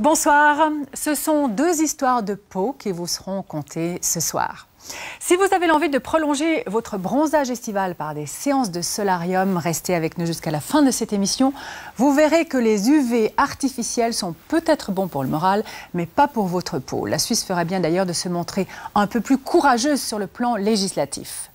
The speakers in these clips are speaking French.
Bonsoir, ce sont deux histoires de peau qui vous seront contées ce soir. Si vous avez l'envie de prolonger votre bronzage estival par des séances de solarium, restez avec nous jusqu'à la fin de cette émission. Vous verrez que les UV artificiels sont peut-être bons pour le moral, mais pas pour votre peau. La Suisse fera bien d'ailleurs de se montrer un peu plus courageuse sur le plan législatif.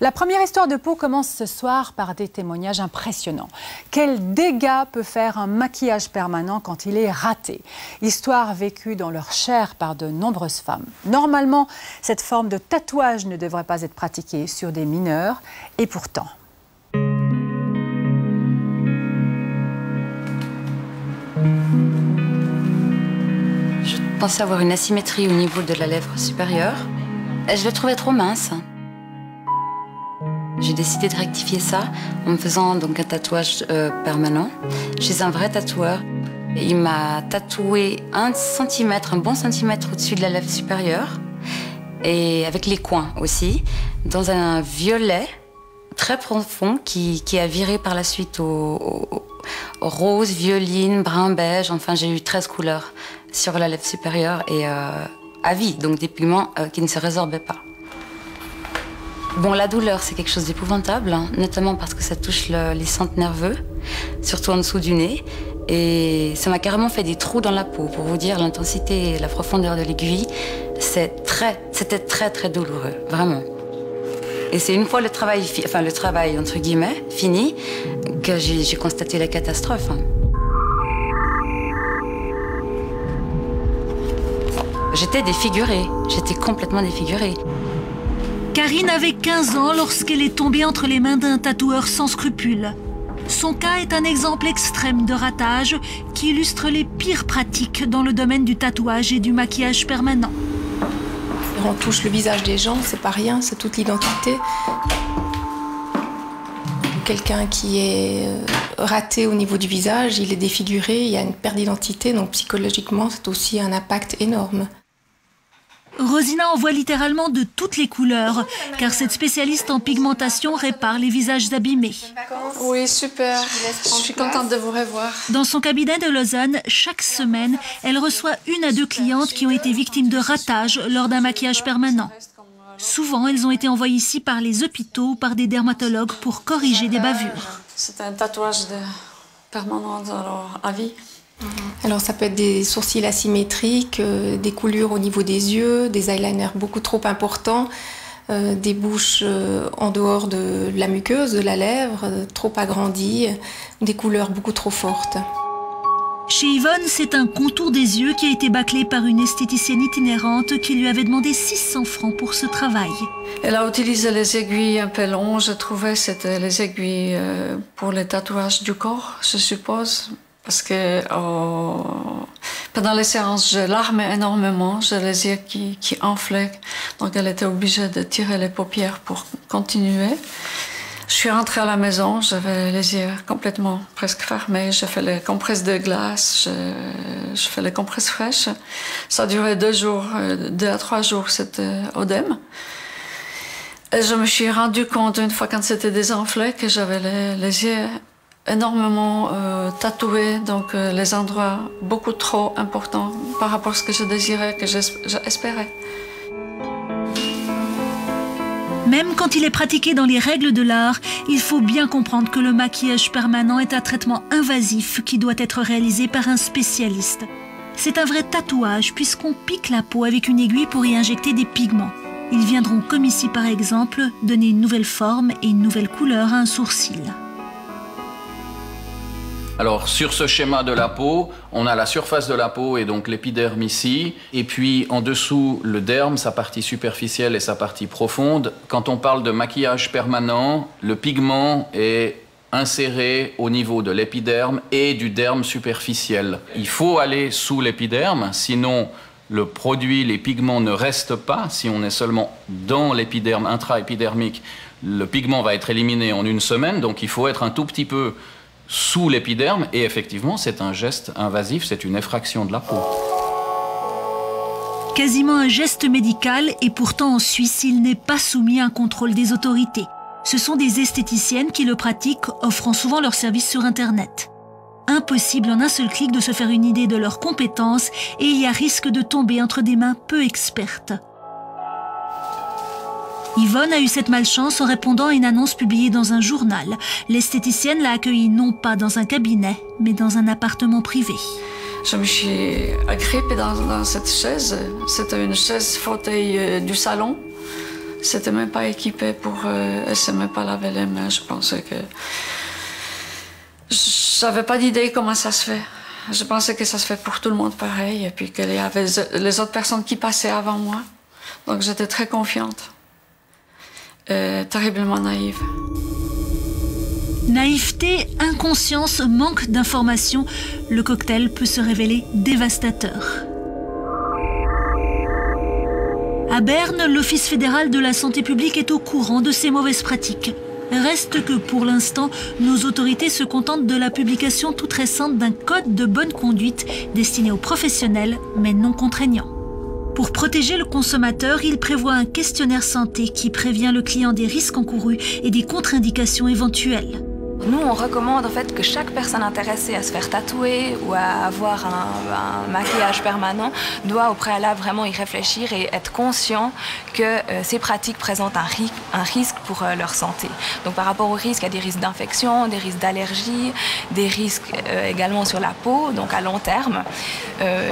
La première histoire de peau commence ce soir par des témoignages impressionnants. Quel dégât peut faire un maquillage permanent quand il est raté? Histoire vécue dans leur chair par de nombreuses femmes. Normalement, cette forme de tatouage ne devrait pas être pratiquée sur des mineurs, et pourtant. Je pensais avoir une asymétrie au niveau de la lèvre supérieure. Je le trouvais trop mince. J'ai décidé de rectifier ça en me faisant donc un tatouage permanent chez un vrai tatoueur. Il m'a tatoué 1 centimètre, un bon centimètre au-dessus de la lèvre supérieure et avec les coins aussi, dans un violet très profond qui a viré par la suite au rose, violine, brun, beige. Enfin, j'ai eu 13 couleurs sur la lèvre supérieure et à vie, donc des pigments qui ne se résorbaient pas. Bon, la douleur, c'est quelque chose d'épouvantable, hein, notamment parce que ça touche les centres nerveux, surtout en dessous du nez. Et ça m'a carrément fait des trous dans la peau. Pour vous dire, l'intensité et la profondeur de l'aiguille, c'était très douloureux, vraiment. Et c'est une fois le travail entre guillemets fini, que j'ai constaté la catastrophe. Hein. J'étais défigurée, j'étais complètement défigurée. Karine avait 15 ans lorsqu'elle est tombée entre les mains d'un tatoueur sans scrupules. Son cas est un exemple extrême de ratage qui illustre les pires pratiques dans le domaine du tatouage et du maquillage permanent. On touche le visage des gens, c'est pas rien, c'est toute l'identité. Quelqu'un qui est raté au niveau du visage, il est défiguré, il y a une perte d'identité, donc psychologiquement c'est aussi un impact énorme. Rosina en voit littéralement de toutes les couleurs, car cette spécialiste en pigmentation répare les visages abîmés. Oui, super. Je suis contente de vous revoir. Dans son cabinet de Lausanne, chaque semaine, elle reçoit 1 à 2 clientes qui ont été victimes de ratage lors d'un maquillage permanent. Souvent, elles ont été envoyées ici par les hôpitaux ou par des dermatologues pour corriger des bavures. C'est un tatouage permanent à vie. Alors ça peut être des sourcils asymétriques, des coulures au niveau des yeux, des eyeliners beaucoup trop importants, des bouches en dehors de la muqueuse, de la lèvre, trop agrandies, des couleurs beaucoup trop fortes. Chez Yvonne, c'est un contour des yeux qui a été bâclé par une esthéticienne itinérante qui lui avait demandé 600 francs pour ce travail. Elle a utilisé les aiguilles un peu longues, je trouvais, c'était les aiguilles pour les tatouages du corps, je suppose. Parce que pendant les séances, je larmais énormément, j'ai les yeux qui enflaient, donc elle était obligée de tirer les paupières pour continuer. Je suis rentrée à la maison, j'avais les yeux complètement presque fermés, j'ai fait les compresses de glace, je fais les compresses fraîches. Ça a duré 2 à 3 jours, cet œdème. Et je me suis rendu compte une fois quand c'était désenflé que j'avais les yeux énormément tatoués, donc les endroits beaucoup trop importants par rapport à ce que je désirais, que j'espérais. Même quand il est pratiqué dans les règles de l'art, il faut bien comprendre que le maquillage permanent est un traitement invasif qui doit être réalisé par un spécialiste. C'est un vrai tatouage puisqu'on pique la peau avec une aiguille pour y injecter des pigments. Ils viendront, comme ici par exemple, donner une nouvelle forme et une nouvelle couleur à un sourcil. Alors, sur ce schéma de la peau, on a la surface de la peau et donc l'épiderme ici. Et puis, en dessous, le derme, sa partie superficielle et sa partie profonde. Quand on parle de maquillage permanent, le pigment est inséré au niveau de l'épiderme et du derme superficiel. Il faut aller sous l'épiderme, sinon le produit, les pigments ne restent pas. Si on est seulement dans l'épiderme intra-épidermique, le pigment va être éliminé en 1 semaine. Donc, il faut être un tout petit peu sous l'épiderme, et effectivement, c'est un geste invasif, c'est une effraction de la peau. Quasiment un geste médical, et pourtant en Suisse, il n'est pas soumis à un contrôle des autorités. Ce sont des esthéticiennes qui le pratiquent, offrant souvent leurs services sur Internet. impossible en un seul clic de se faire une idée de leurs compétences et il y a risque de tomber entre des mains peu expertes. Yvonne a eu cette malchance en répondant à une annonce publiée dans un journal. L'esthéticienne l'a accueillie non pas dans un cabinet, mais dans un appartement privé. Je me suis agrippée dans cette chaise. C'était une chaise fauteuil du salon. C'était même pas équipé pour... elle s'est même pas lavé les mains. Je pensais que... J'avais pas d'idée comment ça se fait. Je pensais que ça se fait pour tout le monde pareil. Et puis qu'il y avait les autres personnes qui passaient avant moi. Donc j'étais très confiante. Terriblement naïve. Naïveté, inconscience, manque d'information, le cocktail peut se révéler dévastateur. À Berne, l'Office fédéral de la santé publique est au courant de ces mauvaises pratiques. Reste que pour l'instant, nos autorités se contentent de la publication toute récente d'un code de bonne conduite destiné aux professionnels, mais non contraignant. Pour protéger le consommateur, il prévoit un questionnaire santé qui prévient le client des risques encourus et des contre-indications éventuelles. Nous, on recommande en fait que chaque personne intéressée à se faire tatouer ou à avoir un maquillage permanent doit au préalable vraiment y réfléchir et être conscient que ces pratiques présentent un risque pour leur santé. Donc par rapport aux risques, il y a des risques d'infection, des risques d'allergie, des risques également sur la peau, donc à long terme.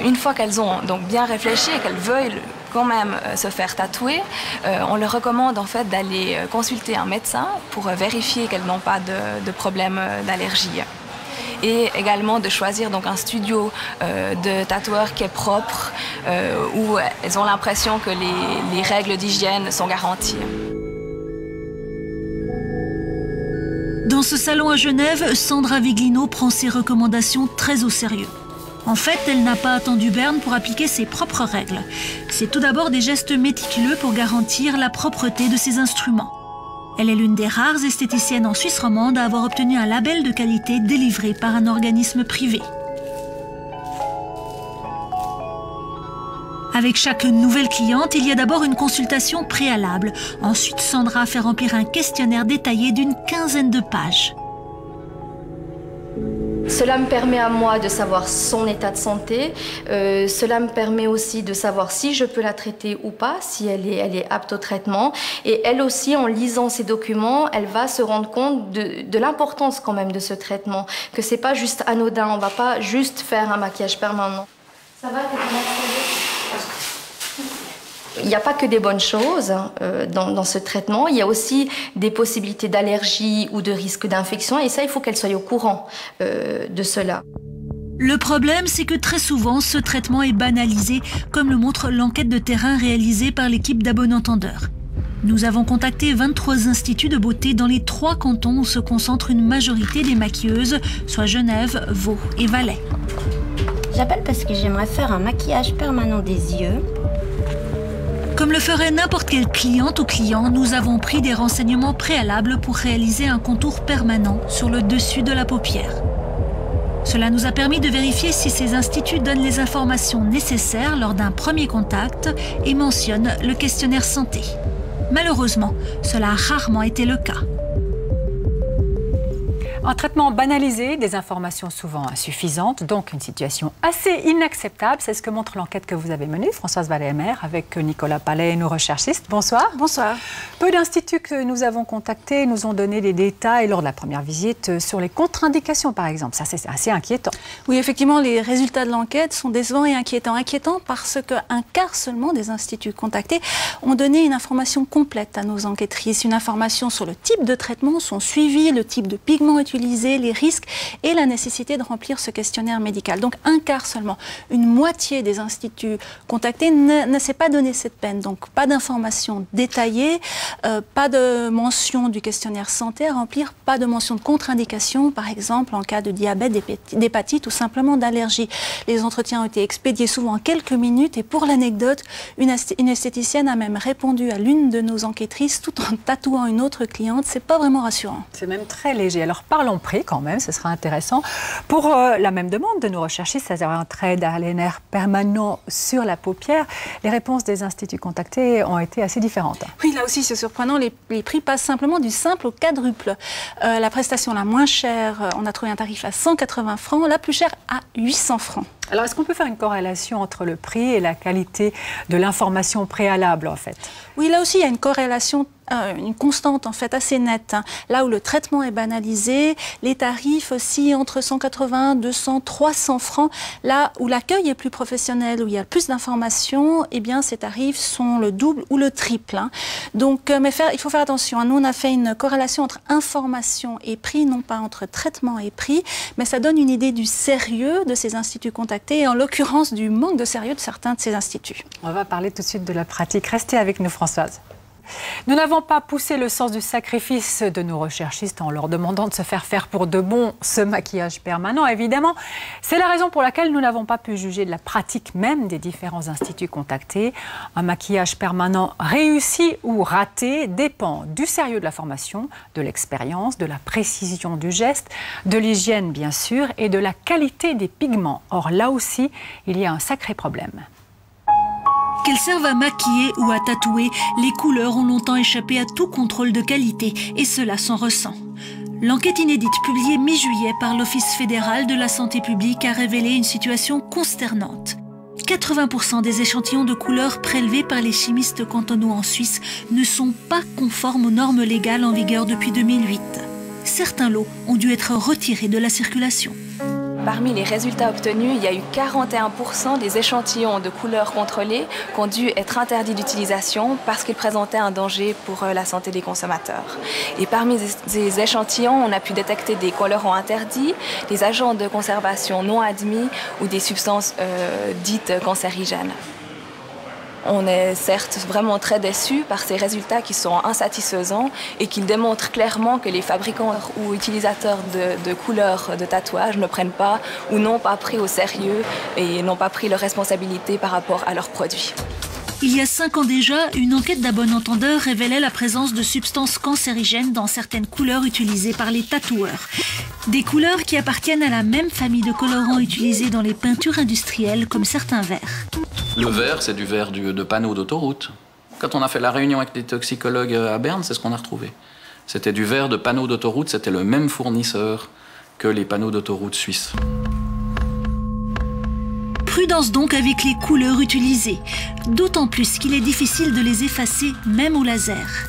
Une fois qu'elles ont donc bien réfléchi et qu'elles veulent quand même se faire tatouer, on leur recommande en fait d'aller consulter un médecin pour vérifier qu'elles n'ont pas de problème d'allergie. Et également de choisir donc un studio de tatoueurs qui est propre, où elles ont l'impression que les règles d'hygiène sont garanties. Dans ce salon à Genève, Sandra Viglino prend ses recommandations très au sérieux. En fait, elle n'a pas attendu Berne pour appliquer ses propres règles. C'est tout d'abord des gestes méticuleux pour garantir la propreté de ses instruments. Elle est l'une des rares esthéticiennes en Suisse romande à avoir obtenu un label de qualité délivré par un organisme privé. Avec chaque nouvelle cliente, il y a d'abord une consultation préalable. Ensuite, Sandra fait remplir un questionnaire détaillé d'une 15aine de pages. Cela me permet à moi de savoir son état de santé. Cela me permet aussi de savoir si je peux la traiter ou pas, si elle est apte au traitement. Et elle aussi, en lisant ces documents, elle va se rendre compte de l'importance quand même de ce traitement. Que c'est pas juste anodin, on va pas juste faire un maquillage permanent. Ça va, il n'y a pas que des bonnes choses dans ce traitement, il y a aussi des possibilités d'allergie ou de risque d'infection et ça, il faut qu'elle soit au courant de cela. Le problème, c'est que très souvent, ce traitement est banalisé, comme le montre l'enquête de terrain réalisée par l'équipe d'À Bon Entendeur. Nous avons contacté 23 instituts de beauté dans les 3 cantons où se concentre une majorité des maquilleuses, soit Genève, Vaud et Valais. J'appelle parce que j'aimerais faire un maquillage permanent des yeux. Comme le ferait n'importe quelle cliente ou client, nous avons pris des renseignements préalables pour réaliser un contour permanent sur le dessus de la paupière. Cela nous a permis de vérifier si ces instituts donnent les informations nécessaires lors d'un premier contact et mentionnent le questionnaire santé. Malheureusement, cela a rarement été le cas. Un traitement banalisé, des informations souvent insuffisantes, donc une situation assez inacceptable. C'est ce que montre l'enquête que vous avez menée, Françoise Vallet-Emer, avec Nicolas Palais et nos recherchistes. Bonsoir. Bonsoir. Peu d'instituts que nous avons contactés nous ont donné des détails lors de la première visite sur les contre-indications, par exemple. Ça, c'est assez inquiétant. Oui, effectivement, les résultats de l'enquête sont décevants et inquiétants. Inquiétants parce qu'un quart seulement des instituts contactés ont donné une information complète à nos enquêtrices. Une information sur le type de traitement, son suivi, le type de pigment utilisé, les risques et la nécessité de remplir ce questionnaire médical. Donc un quart seulement, une moitié des instituts contactés ne s'est pas donné cette peine. Donc pas d'informations détaillées, pas de mention du questionnaire santé à remplir, pas de mention de contre-indication, par exemple en cas de diabète, d'hépatite ou simplement d'allergie. Les entretiens ont été expédiés souvent en quelques minutes et pour l'anecdote, une esthéticienne a même répondu à l'une de nos enquêtrices tout en tatouant une autre cliente. C'est pas vraiment rassurant. C'est même très léger. Alors parlons parlons prix quand même, ce sera intéressant. Pour la même demande de nos recherchistes, c'est-à-dire un trait d'eyeliner permanent sur la paupière, les réponses des instituts contactés ont été assez différentes. Oui, là aussi c'est surprenant, les prix passent simplement du simple au quadruple. La prestation la moins chère, on a trouvé un tarif à 180 francs, la plus chère à 800 francs. Alors, est-ce qu'on peut faire une corrélation entre le prix et la qualité de l'information préalable, en fait? Oui, là aussi, il y a une corrélation, une constante, en fait, assez nette. Là où le traitement est banalisé, les tarifs aussi entre 180, 200, 300 francs. Là où l'accueil est plus professionnel, où il y a plus d'informations, eh bien, ces tarifs sont le double ou le triple. Donc, mais il faut faire attention. Nous, on a fait une corrélation entre information et prix, non pas entre traitement et prix, mais ça donne une idée du sérieux de ces instituts contactés et en l'occurrence du manque de sérieux de certains de ces instituts. On va parler tout de suite de la pratique. Restez avec nous, Françoise. Nous n'avons pas poussé le sens du sacrifice de nos recherchistes en leur demandant de se faire pour de bon ce maquillage permanent, évidemment. C'est la raison pour laquelle nous n'avons pas pu juger de la pratique même des différents instituts contactés. Un maquillage permanent réussi ou raté dépend du sérieux de la formation, de l'expérience, de la précision du geste, de l'hygiène bien sûr et de la qualité des pigments. Or là aussi, il y a un sacré problème. Qu'elles servent à maquiller ou à tatouer, les couleurs ont longtemps échappé à tout contrôle de qualité, et cela s'en ressent. L'enquête inédite publiée mi-juillet par l'Office fédéral de la santé publique a révélé une situation consternante. 80% des échantillons de couleurs prélevés par les chimistes cantonaux en Suisse ne sont pas conformes aux normes légales en vigueur depuis 2008. Certains lots ont dû être retirés de la circulation. Parmi les résultats obtenus, il y a eu 41% des échantillons de couleurs contrôlés qui ont dû être interdits d'utilisation parce qu'ils présentaient un danger pour la santé des consommateurs. Et parmi ces échantillons, on a pu détecter des colorants interdits, des agents de conservation non admis ou des substances dites cancérigènes. On est certes vraiment très déçus par ces résultats qui sont insatisfaisants et qui démontrent clairement que les fabricants ou utilisateurs de couleurs de tatouage ne prennent pas ou n'ont pas pris au sérieux et n'ont pas pris leurs responsabilités par rapport à leurs produits. Il y a 5 ans déjà, une enquête d'un bon entendeur révélait la présence de substances cancérigènes dans certaines couleurs utilisées par les tatoueurs. Des couleurs qui appartiennent à la même famille de colorants utilisés dans les peintures industrielles comme certains verres. Le vert, c'est du vert de panneaux d'autoroute. Quand on a fait la réunion avec les toxicologues à Berne, c'est ce qu'on a retrouvé. C'était du vert de panneaux d'autoroute, c'était le même fournisseur que les panneaux d'autoroute suisses. Prudence donc avec les couleurs utilisées, d'autant plus qu'il est difficile de les effacer même au laser.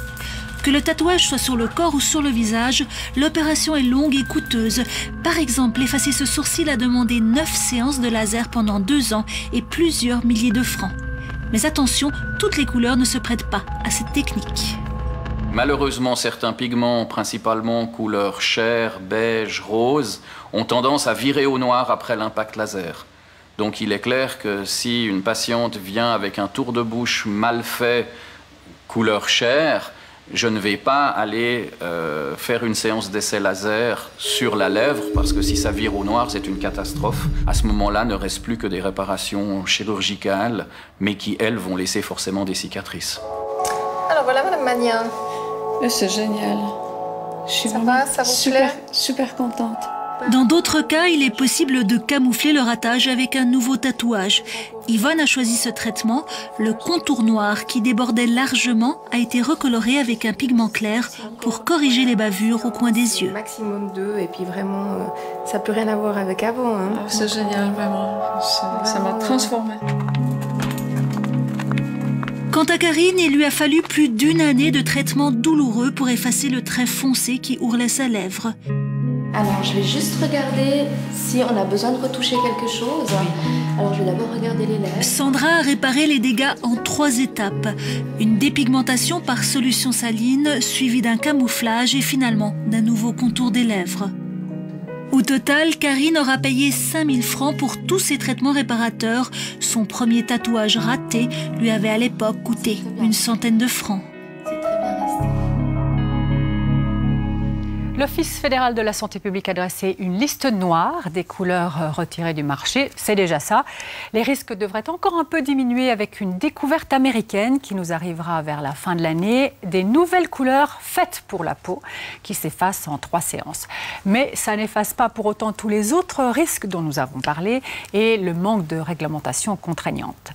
Que le tatouage soit sur le corps ou sur le visage, l'opération est longue et coûteuse. Par exemple, effacer ce sourcil a demandé 9 séances de laser pendant 2 ans et plusieurs milliers de francs. Mais attention, toutes les couleurs ne se prêtent pas à cette technique. Malheureusement, certains pigments, principalement couleur chair, beige, rose, ont tendance à virer au noir après l'impact laser. Donc il est clair que si une patiente vient avec un tour de bouche mal fait, couleur chair, je ne vais pas aller faire une séance d'essai laser sur la lèvre parce que si ça vire au noir, c'est une catastrophe. À ce moment-là, ne reste plus que des réparations chirurgicales, mais qui, elles, vont laisser forcément des cicatrices. Alors voilà, Madame Magnin. C'est génial. Je suis ça vous plaît? Super contente. Dans d'autres cas, il est possible de camoufler le ratage avec un nouveau tatouage. Yvonne a choisi ce traitement. Le contour noir qui débordait largement a été recoloré avec un pigment clair pour corriger les bavures au coin des yeux. Maximum 2 et puis vraiment, ça n'a plus rien à voir avec avant. Hein. C'est génial, vraiment. Ça m'a transformée. Quant à Karine, il lui a fallu plus d'1 année de traitement douloureux pour effacer le trait foncé qui ourlait sa lèvre. Alors, je vais juste regarder si on a besoin de retoucher quelque chose. Alors, je vais d'abord regarder les lèvres. Sandra a réparé les dégâts en 3 étapes. Une dépigmentation par solution saline, suivie d'un camouflage et finalement d'un nouveau contour des lèvres. Au total, Karine aura payé 5000 francs pour tous ces traitements réparateurs. Son premier tatouage raté lui avait à l'époque coûté une centaine de francs. L'Office fédéral de la santé publique a dressé une liste noire des couleurs retirées du marché. C'est déjà ça. Les risques devraient encore un peu diminuer avec une découverte américaine qui nous arrivera vers la fin de l'année. Des nouvelles couleurs faites pour la peau qui s'effacent en 3 séances. Mais ça n'efface pas pour autant tous les autres risques dont nous avons parlé et le manque de réglementation contraignante.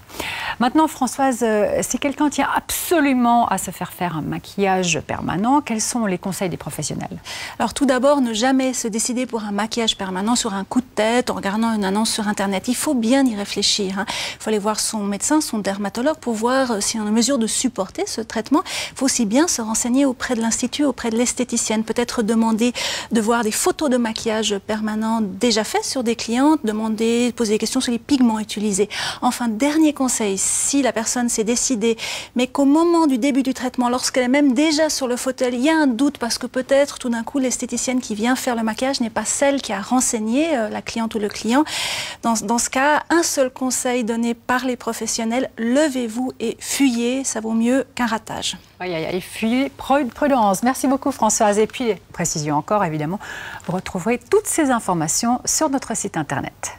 Maintenant, Françoise, si quelqu'un tient absolument à se faire un maquillage permanent, quels sont les conseils des professionnels? Alors tout d'abord, ne jamais se décider pour un maquillage permanent sur un coup de tête en regardant une annonce sur Internet. Il faut bien y réfléchir. Il faut aller voir son médecin, son dermatologue pour voir si on est en mesure de supporter ce traitement. Il faut aussi bien se renseigner auprès de l'institut, auprès de l'esthéticienne. Peut-être demander de voir des photos de maquillage permanent déjà faites sur des clientes, poser des questions sur les pigments utilisés. Enfin, dernier conseil, si la personne s'est décidée, mais qu'au moment du début du traitement, lorsqu'elle est même déjà sur le fauteuil, il y a un doute parce que peut-être tout d'un coup l'esthéticienne qui vient faire le maquillage n'est pas celle qui a renseigné la cliente ou le client. Dans ce cas, un seul conseil donné par les professionnels, levez-vous et fuyez, ça vaut mieux qu'un ratage. Fuyez, prudence. Merci beaucoup Françoise. Et puis, précision encore évidemment, vous retrouverez toutes ces informations sur notre site internet.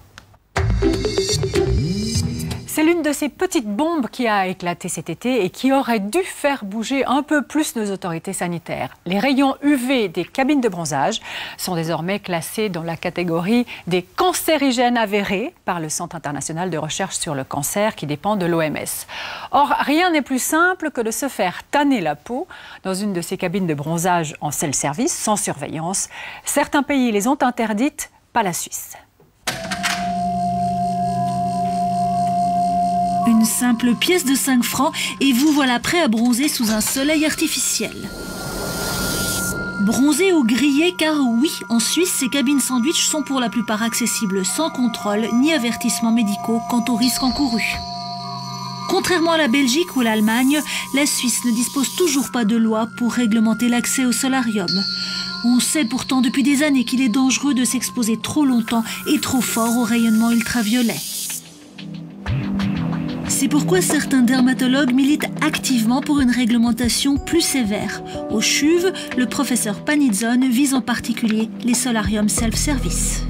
C'est l'une de ces petites bombes qui a éclaté cet été et qui aurait dû faire bouger un peu plus nos autorités sanitaires. Les rayons UV des cabines de bronzage sont désormais classés dans la catégorie des cancérigènes avérés par le Centre international de recherche sur le cancer qui dépend de l'OMS. Or, rien n'est plus simple que de se faire tanner la peau dans une de ces cabines de bronzage en self-service, sans surveillance. Certains pays les ont interdites, pas la Suisse. Une simple pièce de 5 francs et vous voilà prêt à bronzer sous un soleil artificiel. Bronzer ou griller, car oui, en Suisse, ces cabines sandwich sont pour la plupart accessibles sans contrôle ni avertissements médicaux quant aux risques encourus. Contrairement à la Belgique ou l'Allemagne, la Suisse ne dispose toujours pas de loi pour réglementer l'accès au solarium. On sait pourtant depuis des années qu'il est dangereux de s'exposer trop longtemps et trop fort au rayonnement ultraviolet. C'est pourquoi certains dermatologues militent activement pour une réglementation plus sévère. Au CHUV, le professeur Panizzone vise en particulier les solariums self-service.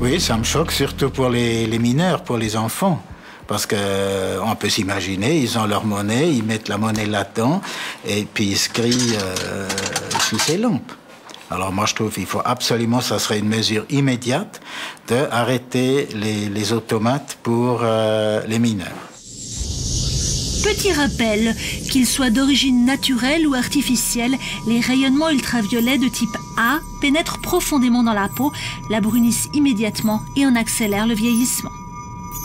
Oui, ça me choque, surtout pour les mineurs, pour les enfants. Parce qu'on peut s'imaginer, ils ont leur monnaie, ils mettent la monnaie là-dedans, et puis ils se grillent sous ces lampes. Alors moi je trouve qu'il faut absolument, ça serait une mesure immédiate, d'arrêter les automates pour les mineurs. Petit rappel, qu'ils soient d'origine naturelle ou artificielle, les rayonnements ultraviolets de type A pénètrent profondément dans la peau, la brunissent immédiatement et en accélèrent le vieillissement.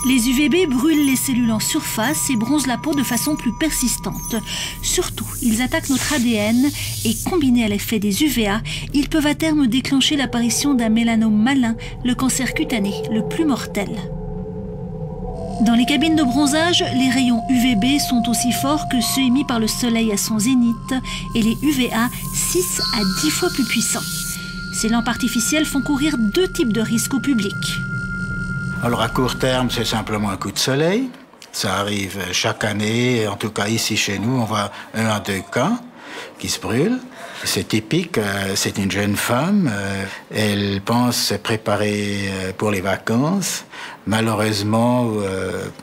Les UVB brûlent les cellules en surface et bronzent la peau de façon plus persistante. Surtout, ils attaquent notre ADN et, combinés à l'effet des UVA, ils peuvent à terme déclencher l'apparition d'un mélanome malin, le cancer cutané le plus mortel. Dans les cabines de bronzage, les rayons UVB sont aussi forts que ceux émis par le soleil à son zénith et les UVA 6 à 10 fois plus puissants. Ces lampes artificielles font courir 2 types de risques au public. Alors à court terme, c'est simplement un coup de soleil. Ça arrive chaque année, en tout cas ici chez nous, on voit 1 à 2 cas qui se brûlent. C'est typique, c'est une jeune femme, elle pense se préparer pour les vacances. Malheureusement,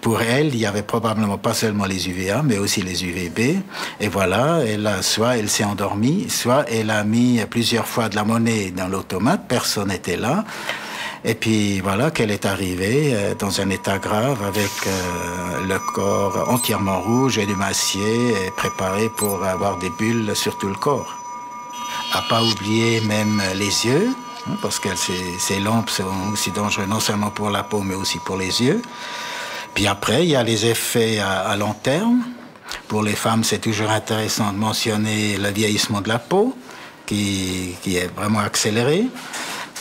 pour elle, il n'y avait probablement pas seulement les UVA, mais aussi les UVB. Et voilà, soit elle s'est endormie, soit elle a mis plusieurs fois de la monnaie dans l'automate, personne n'était là. Et puis voilà qu'elle est arrivée dans un état grave avec le corps entièrement rouge, émacié et préparé pour avoir des bulles sur tout le corps. À pas oublier même les yeux, parce que ces lampes sont aussi dangereuses non seulement pour la peau mais aussi pour les yeux. Puis après, il y a les effets à long terme. Pour les femmes, c'est toujours intéressant de mentionner le vieillissement de la peau, qui est vraiment accéléré.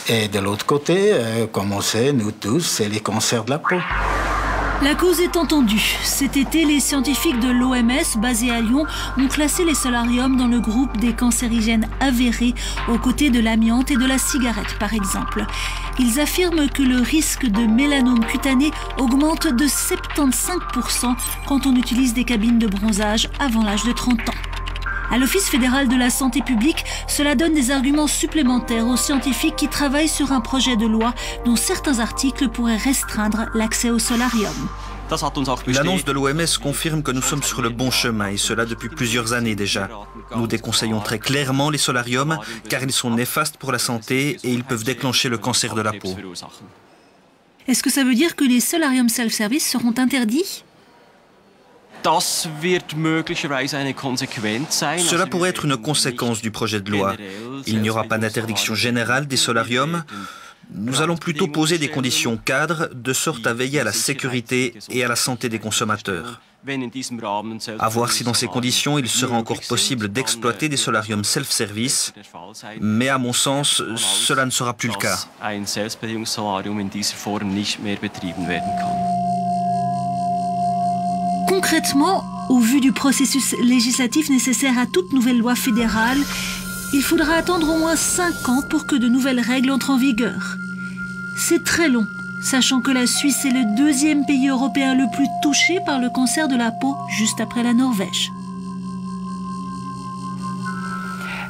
Et de l'autre côté, comme on sait, nous tous, c'est les cancers de la peau. La cause est entendue. Cet été, les scientifiques de l'OMS, basés à Lyon, ont classé les solariums dans le groupe des cancérigènes avérés, aux côtés de l'amiante et de la cigarette, par exemple. Ils affirment que le risque de mélanome cutané augmente de 75% quand on utilise des cabines de bronzage avant l'âge de 30 ans. À l'Office fédéral de la santé publique, cela donne des arguments supplémentaires aux scientifiques qui travaillent sur un projet de loi dont certains articles pourraient restreindre l'accès au solarium. L'annonce de l'OMS confirme que nous sommes sur le bon chemin, et cela depuis plusieurs années déjà. Nous déconseillons très clairement les solariums car ils sont néfastes pour la santé et ils peuvent déclencher le cancer de la peau. Est-ce que ça veut dire que les solariums self-service seront interdits ? Cela pourrait être une conséquence du projet de loi. Il n'y aura pas d'interdiction générale des solariums. Nous allons plutôt poser des conditions cadres de sorte à veiller à la sécurité et à la santé des consommateurs. À voir si dans ces conditions il sera encore possible d'exploiter des solariums self-service, mais à mon sens, cela ne sera plus le cas. Concrètement, au vu du processus législatif nécessaire à toute nouvelle loi fédérale, il faudra attendre au moins 5 ans pour que de nouvelles règles entrent en vigueur. C'est très long, sachant que la Suisse est le 2e pays européen le plus touché par le cancer de la peau, juste après la Norvège.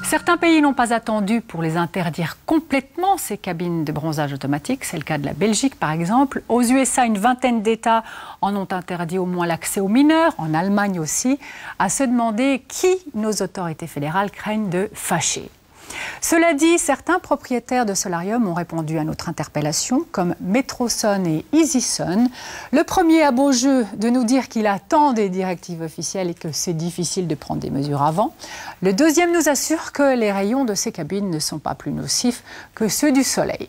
Certains pays n'ont pas attendu pour les interdire complètement, ces cabines de bronzage automatique. C'est le cas de la Belgique, par exemple. Aux USA, une vingtaine d'États en ont interdit au moins l'accès aux mineurs, en Allemagne aussi, à se demander qui nos autorités fédérales craignent de fâcher. Cela dit, certains propriétaires de solarium ont répondu à notre interpellation, comme Metrosun et EasySun. Le premier a beau jeu de nous dire qu'il attend des directives officielles et que c'est difficile de prendre des mesures avant. Le deuxième nous assure que les rayons de ces cabines ne sont pas plus nocifs que ceux du soleil.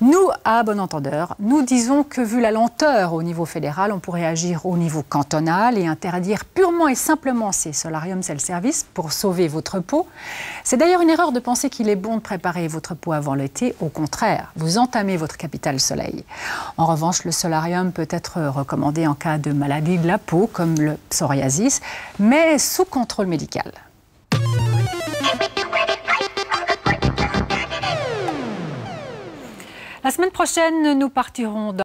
Nous, à bon entendeur, nous disons que vu la lenteur au niveau fédéral, on pourrait agir au niveau cantonal et interdire purement et simplement ces solariums self-service pour sauver votre peau. C'est d'ailleurs une erreur de penser qu'il est bon de préparer votre peau avant l'été. Au contraire, vous entamez votre capital soleil. En revanche, le solarium peut être recommandé en cas de maladie de la peau, comme le psoriasis, mais sous contrôle médical. La semaine prochaine, nous partirons dans